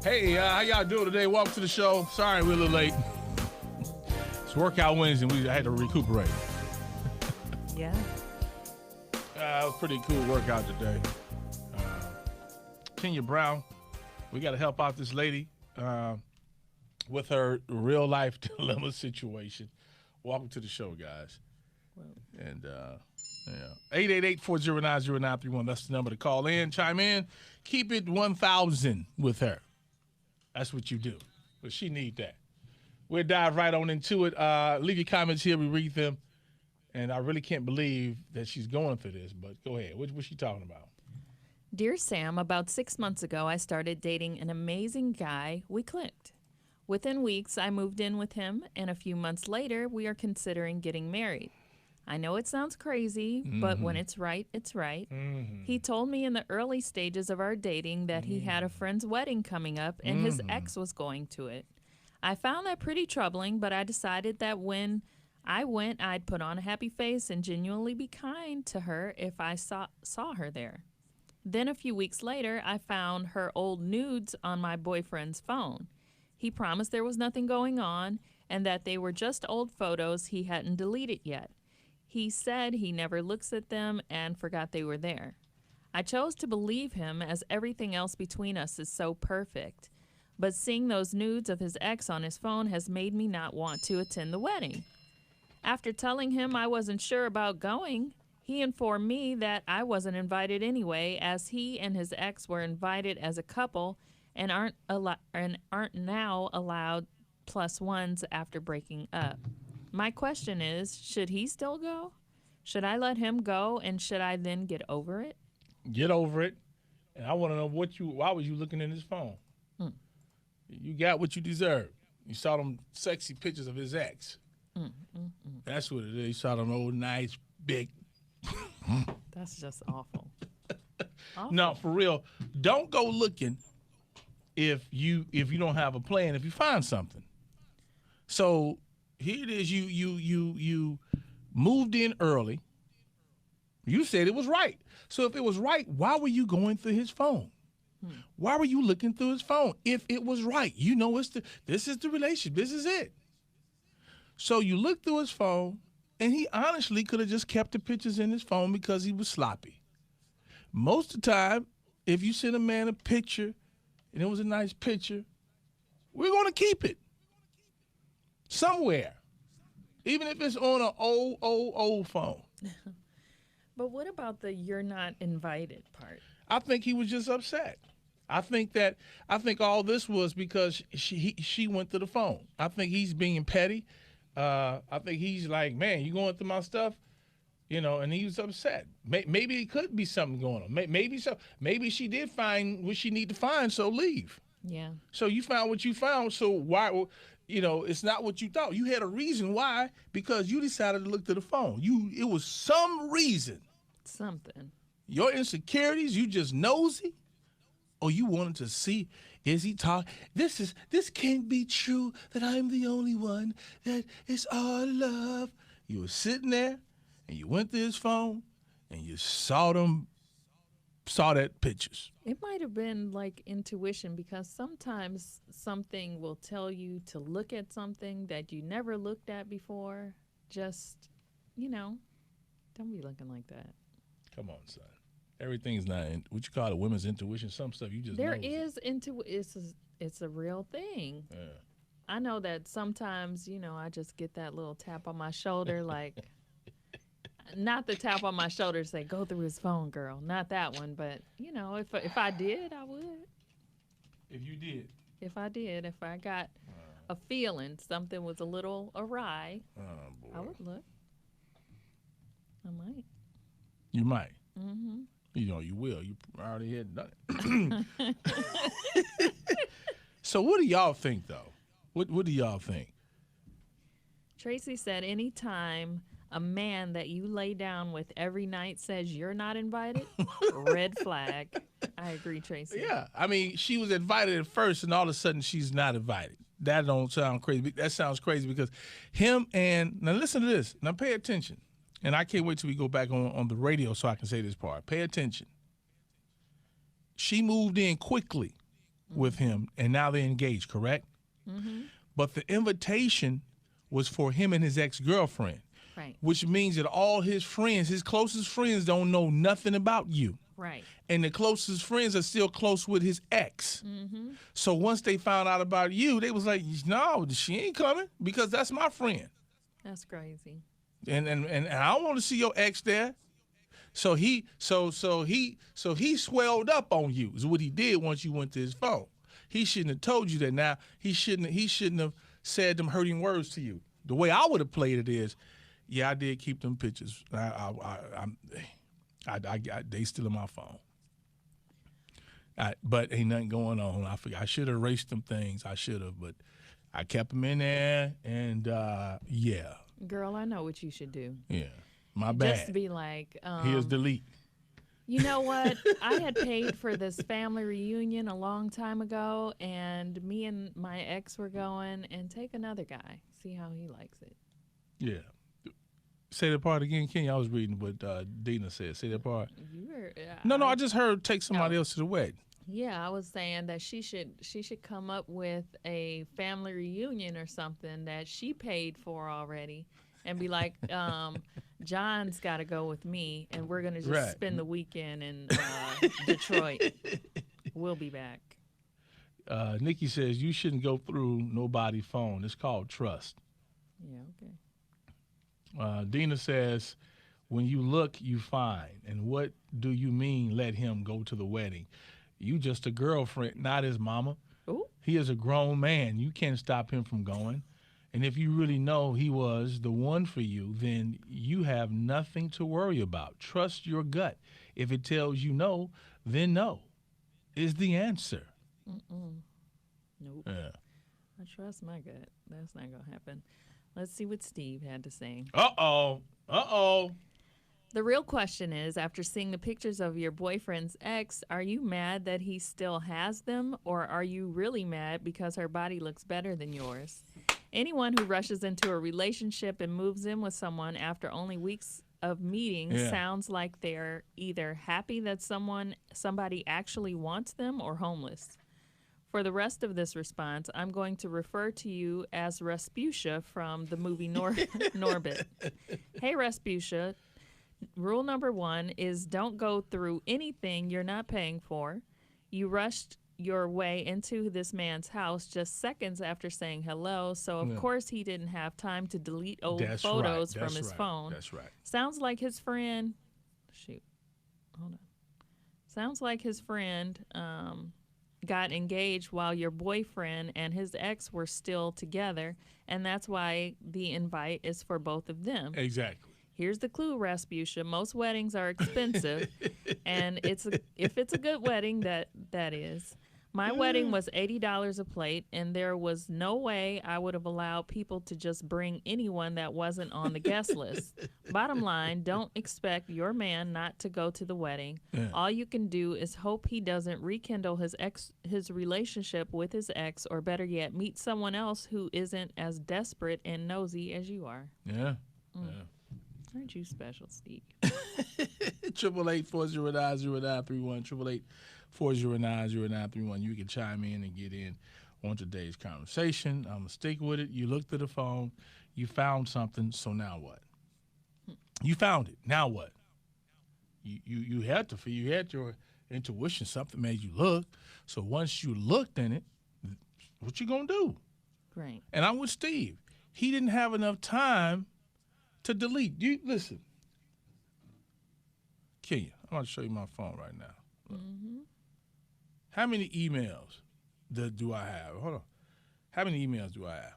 Hey, how y'all doing today? Welcome to the show. Sorry we're a little late. It's workout Wednesday. I had to recuperate. Yeah. It was a pretty cool workout today. Kenya Brown, we got to help out this lady with her real life dilemma situation. Welcome to the show, guys. Well, and 888-409-0931. That's the number to call in. Chime in. Keep it 1,000 with her. That's what you do. But she need that. We'll dive right on into it. Leave your comments here. We read them. And I really can't believe that she's going through this. But go ahead. What's she talking about? Dear Sam, about 6 months ago, I started dating an amazing guy. We clicked. Within weeks, I moved in with him, and a few months later, we are considering getting married. I know it sounds crazy, but when it's right, it's right. He told me in the early stages of our dating that he had a friend's wedding coming up, and his ex was going to it. I found that pretty troubling, but I decided that when I went, I'd put on a happy face and genuinely be kind to her if I saw her there. Then a few weeks later, I found her old nudes on my boyfriend's phone. He promised there was nothing going on and that they were just old photos he hadn't deleted yet. He said he never looks at them and forgot they were there. I chose to believe him as everything else between us is so perfect. But seeing those nudes of his ex on his phone has made me not want to attend the wedding. After telling him I wasn't sure about going, he informed me that I wasn't invited anyway, as he and his ex were invited as a couple and aren't now allowed plus ones after breaking up. My question is, should he still go? Should I let him go, and should I then get over it? Get over it. And I want to know why was you looking in his phone? You got what you deserve. You saw them sexy pictures of his ex. That's what it is. You saw them old, nice, big. That's just awful. No, for real. Don't go looking if you don't have a plan. If you find something. So here it is. You moved in early. You said it was right. So if it was right, why were you going through his phone? Why were you looking through his phone? If it was right, you know this is the relationship. This is it. So you looked through his phone, and he honestly could have just kept the pictures in his phone because he was sloppy. Most of the time, if you send a man a picture, and it was a nice picture, we're going to keep it somewhere, even if it's on an old phone. But what about the you're not invited part? I think he was just upset. I think all this was because she went to the phone. I think he's being petty. I think he's like, man, you going through my stuff, and he was upset. Maybe it could be something going on. Maybe so. Maybe she did find what she need to find, so leave. Yeah. So you found what you found, so why, it's not what you thought. You had a reason why, because you decided to look to the phone. It was some reason. Something. Your insecurities, you just nosy, or you wanted to see, is he talking? This can't be true that I'm the only one, that it's all love. You were sitting there, and you went to his phone, and you saw that pictures. It might have been like intuition, because sometimes something will tell you to look at something that you never looked at before. Just, don't be looking like that. Come on, son. Everything's not what you call it, women's intuition. Some stuff you just there know. is it's a real thing. Yeah. I know that sometimes, I just get that little tap on my shoulder, like, not the tap on my shoulder to say, go through his phone, girl. Not that one, but, if I did, I would. If you did. If I did, if I got a feeling something was a little awry, I would look. I might. You might. Mm-hmm. You will. You already had done it. So what do y'all think, though? What do y'all think? Tracy said, anytime a man that you lay down with every night says you're not invited, red flag. I agree, Tracy. Yeah. I mean, she was invited at first, and all of a sudden she's not invited. That don't sound crazy. That sounds crazy because now listen to this. Now pay attention. And I can't wait till we go back on the radio so I can say this part. Pay attention. She moved in quickly. with him, and now they're engaged, correct? Mm-hmm. But the invitation was for him and his ex-girlfriend, Right. which means that all his friends, his closest friends, don't know nothing about you. Right. And the closest friends are still close with his ex. Mm-hmm. So once they found out about you, they was like, no, she ain't coming because that's my friend. That's crazy. And I don't want to see your ex there. So he swelled up on you is what he did once you went to his phone. He shouldn't have told you that. Now he shouldn't have said them hurting words to you. The way I would have played it is, yeah, I did keep them pictures. They still in my phone. But ain't nothing going on. I should have erased them things. I should have, but I kept them in there, and yeah. Girl, I know what you should do. Yeah, my bad. Just be like, here's delete. You know what? I had paid for this family reunion a long time ago, and me and my ex were going, and take another guy. See how he likes it. Yeah. Say that part again, Kenya. I was reading what Dina said. Say that part. You were, No, I just heard take somebody else to the wedding. Yeah, I was saying that she should come up with a family reunion or something that she paid for already, and be like, John's got to go with me, and we're gonna just spend the weekend in Detroit. We'll be back. Nikki says you shouldn't go through nobody's phone. It's called trust. Yeah. Okay. Dina says, when you look, you find. And what do you mean let him go to the wedding? You just a girlfriend, not his mama. Ooh. He is a grown man. You can't stop him from going. And if you really know he was the one for you, then you have nothing to worry about. Trust your gut. If it tells you no, then no is the answer. Nope. Yeah. I trust my gut. That's not going to happen. Let's see what Steve had to say. Uh-oh. The real question is, after seeing the pictures of your boyfriend's ex, are you mad that he still has them, or are you really mad because her body looks better than yours? Anyone who rushes into a relationship and moves in with someone after only weeks of meeting sounds like they're either happy that somebody actually wants them or homeless. For the rest of this response, I'm going to refer to you as Rasputia from the movie Norbit. Hey, Rasputia. Rule number 1 is don't go through anything you're not paying for. You rushed your way into this man's house just seconds after saying hello, so of course he didn't have time to delete old photos from his phone. That's right. Sounds like his friend... Shoot. Hold on. Sounds like his friend got engaged while your boyfriend and his ex were still together, and that's why the invite is for both of them. Exactly. Here's the clue, Rasputia. Most weddings are expensive, and if it's a good wedding, that is. My wedding was $80 a plate, and there was no way I would have allowed people to just bring anyone that wasn't on the guest list. Bottom line, don't expect your man not to go to the wedding. Yeah. All you can do is hope he doesn't rekindle his relationship with his ex, or better yet, meet someone else who isn't as desperate and nosy as you are. Yeah. Aren't you special, Steve? 888-409-0931. 888-409-0931. You can chime in and get in on today's conversation. I'm going to stick with it. You looked at the phone. You found something. So now what? You found it. Now what? You had your intuition. Something made you look. So once you looked in it, what you going to do? Right. And I'm with Steve. He didn't have enough time to delete. You listen, Kenya, I'm going to show you my phone right now. Mm-hmm. How many emails do I have? Hold on. How many emails do I have?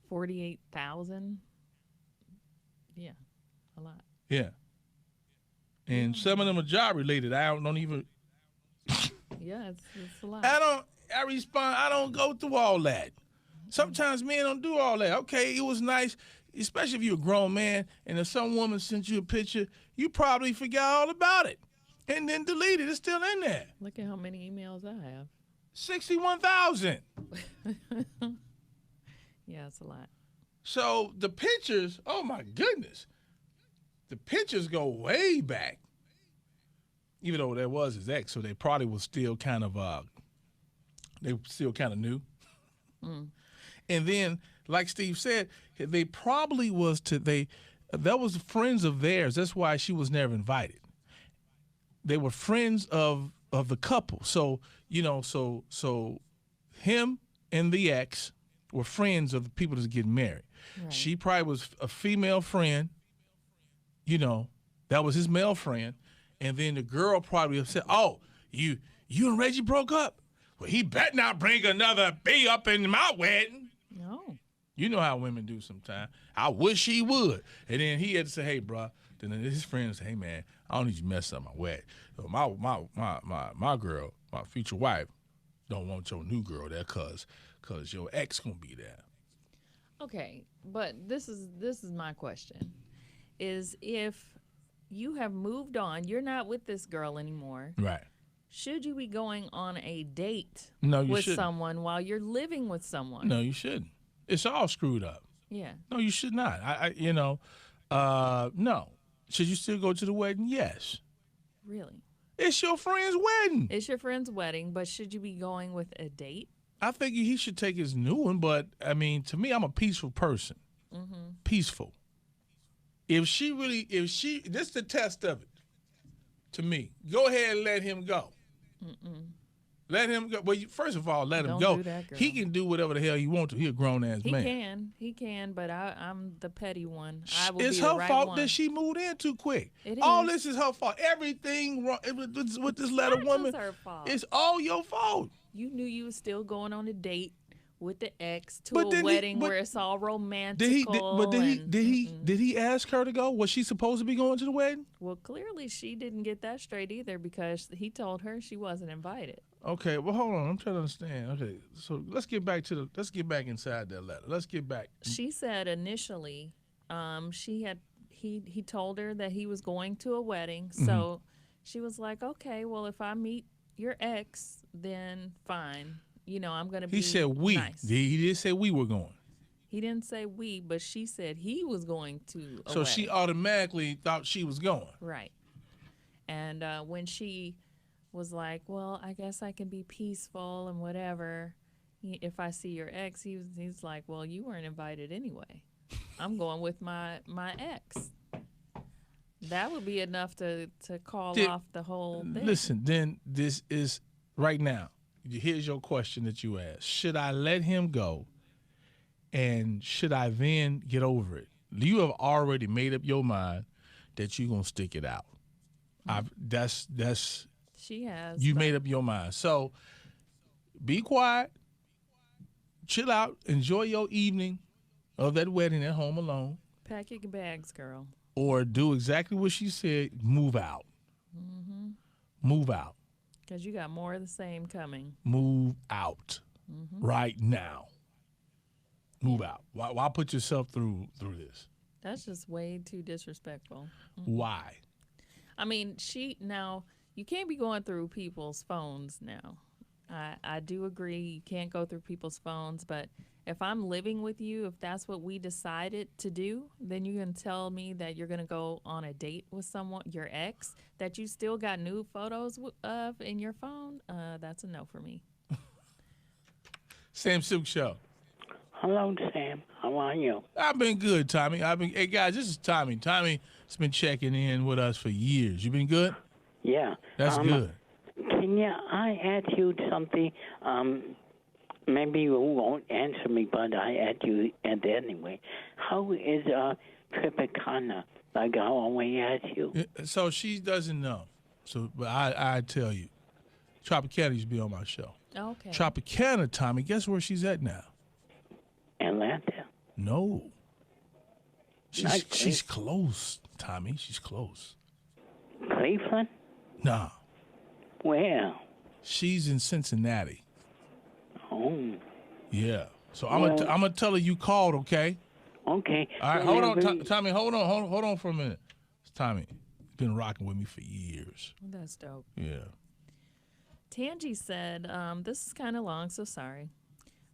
48,000. Yeah, a lot. Yeah. And some of them are job related. I don't even. Yeah, it's a lot. I respond. I don't go through all that. Sometimes men don't do all that. Okay, it was nice, especially if you're a grown man, and if some woman sent you a picture, you probably forgot all about it and then delete it. It's still in there. Look at how many emails I have. 61,000. Yeah, it's a lot. So the pictures, oh my goodness, the pictures go way back. even though that was his ex, so they probably was still kind of they still kind of new. And then, like Steve said, they probably was that was friends of theirs. That's why she was never invited. They were friends of the couple. So, so him and the ex were friends of the people that's getting married. Right. She probably was a female friend, that was his male friend. And then the girl probably upset, oh, you and Reggie broke up? Well, he better not bring another B up in my wedding. No. You know how women do sometimes. I wish he would. And then he had to say, hey, bro. Then his friends say, hey, man, I don't need you to mess up my wedding. So my girl, my future wife, don't want your new girl there because your ex going to be there. Okay, but this is my question. Is if you have moved on, you're not with this girl anymore. Right. Should you be going on a date with someone while you're living with someone? No, you shouldn't. It's all screwed up. Yeah. No, you should not. No. Should you still go to the wedding? Yes. Really? It's your friend's wedding. It's your friend's wedding, but should you be going with a date? I think he should take his new one, but, I mean, to me, I'm a peaceful person. Mm-hmm. Peaceful. This is the test of it, to me. Go ahead and let him go. Mm-mm. Let him go. Well, first of all, let him go. Do that, girl. He can do whatever the hell he wants to. He's a grown-ass man. He can, but I'm the petty one. It's her fault that she moved in too quick. All this is her fault. Everything wrong with this letter woman. It's her fault. It's all your fault. You knew you was still going on a date with the ex to a wedding where it's all romantic. Did he ask her to go? Was she supposed to be going to the wedding? Well, clearly she didn't get that straight either because he told her she wasn't invited. Okay, well hold on. I'm trying to understand. Okay, so let's get back inside that letter. Let's get back. She said initially, he told her that he was going to a wedding, so she was like, okay, well if I meet your ex, then fine. I'm going to be nice. He said we. Nice. He didn't say we were going. He didn't say we, but she said he was going to a So wedding. she automatically thought she was going. Right. And when she was like, well, I guess I can be peaceful and whatever. If I see your ex, he's like, well, you weren't invited anyway. I'm going with my ex. That would be enough to call off the whole thing. Listen, then this is right now. Here's your question that you asked. Should I let him go, and should I then get over it? You have already made up your mind that you're going to stick it out. She has. You made up your mind. So be quiet, chill out, enjoy your evening of that wedding at home alone. Pack your bags, girl. Or do exactly what she said, move out. Mm-hmm. Move out. Because you got more of the same coming. Move out right now. Move out. Why put yourself through this? That's just way too disrespectful. Why? I mean, you can't be going through people's phones now. I do agree you can't go through people's phones, but if I'm living with you, if that's what we decided to do, then you're going to tell me that you're going to go on a date with someone, your ex, that you still got new photos of in your phone. That's a no for me. Sam Sylk Show. Hello, Sam. How are you? I've been good, Tommy. Hey, guys, this is Tommy. Tommy's been checking in with us for years. You been good? Yeah. That's good. I ask you something? Maybe you won't answer me, but I ask you anyway. How is Tropicana? Like I always ask you. So she doesn't know. So, but I tell you, Tropicana used to be on my show. Okay. Tropicana, Tommy, guess where she's at now? Atlanta. No. She's close, Tommy. She's close. Cleveland? Nah. Where? She's in Cincinnati. Oh. Yeah. So I'm gonna tell her you called, okay? Okay. All right. Hold on, Tommy. Hold on for a minute. Tommy, been rocking with me for years. That's dope. Yeah. Tangi said, this is kind of long, so sorry.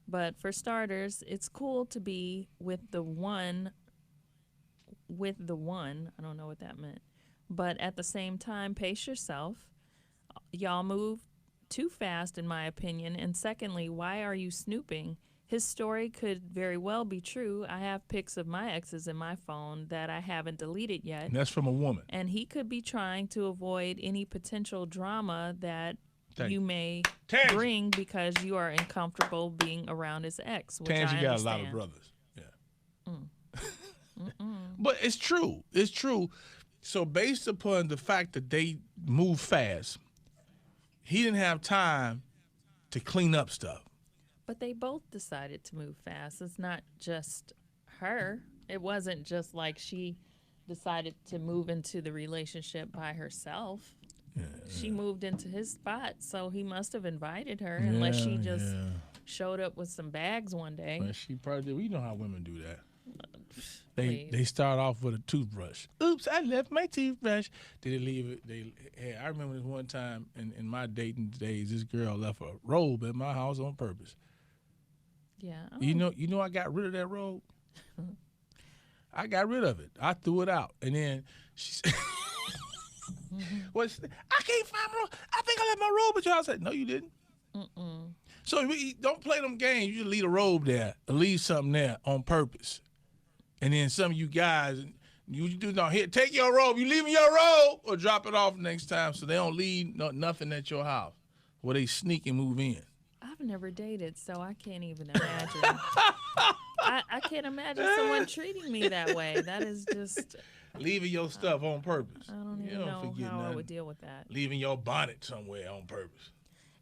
But for starters, it's cool to be with the one. I don't know what that meant. But at the same time, pace yourself. Y'all move too fast, in my opinion. And secondly, why are you snooping? His story could very well be true. I have pics of my exes in my phone that I haven't deleted yet. And that's from a woman. And he could be trying to avoid any potential drama that you may bring because you are uncomfortable being around his ex, which Tangy I got understand. a lot of brothers. Yeah. But it's true. It's true. So based upon the fact that they move fast, he didn't have time to clean up stuff. But they both decided to move fast. It's not just her. It wasn't just like she decided to move into the relationship by herself. Yeah, she moved into his spot, so he must have invited her, unless she just showed up with some bags one day. Well, she probably did. We know how women do that. They start off with a toothbrush. Oops, I left my toothbrush. Did they leave it? I remember this one time in my dating days, this girl left a robe at my house on purpose. Yeah. Oh. You know I got rid of that robe? I got rid of it. I threw it out. And then she said, I can't find my robe. I think I left my robe at your house. I said, no, you didn't. So don't play them games. You just leave a robe there or leave something there on purpose. And then some of you guys, you do not here, take your robe. You leaving your robe or drop it off next time so they don't leave nothing at your house where they sneak and move in. I've never dated, so I can't even imagine. I can't imagine someone treating me that way. That is just... Leaving your stuff on purpose. I don't even know how I would deal with that. Leaving your bonnet somewhere on purpose.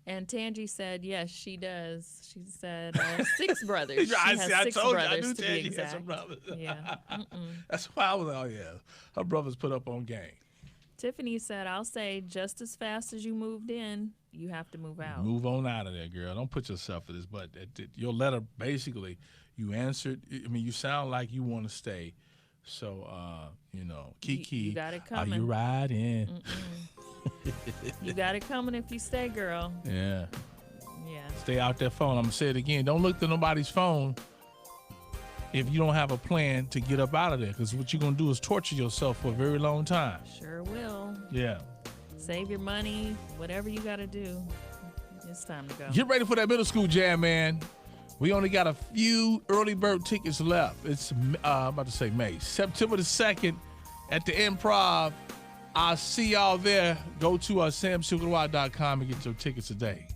And Tangi said, yes, she does. She said 6 brothers. She has I 6 told brothers, you. I knew to Tangi be exact. had some brothers. Yeah. That's why I was like, oh, yeah. Her brothers put up on game. Tiffany said, I'll say just as fast as you moved in, you have to move out. Move on out of there, girl. Don't put yourself in this. But your letter, basically, you answered. I mean, you sound like you want to stay. So, Kiki, you got it coming. Are you riding? You got it coming if you stay, girl. Yeah. Yeah. Stay out that phone. I'm going to say it again. Don't look to nobody's phone if you don't have a plan to get up out of there, because what you're going to do is torture yourself for a very long time. Sure will. Yeah. Save your money, whatever you got to do. It's time to go. Get ready for that middle school jam, man. We only got a few early bird tickets left. It's, I'm about to say May. September the 2nd at the Improv. I'll see y'all there. Go to samsilkroy.com and get your tickets today.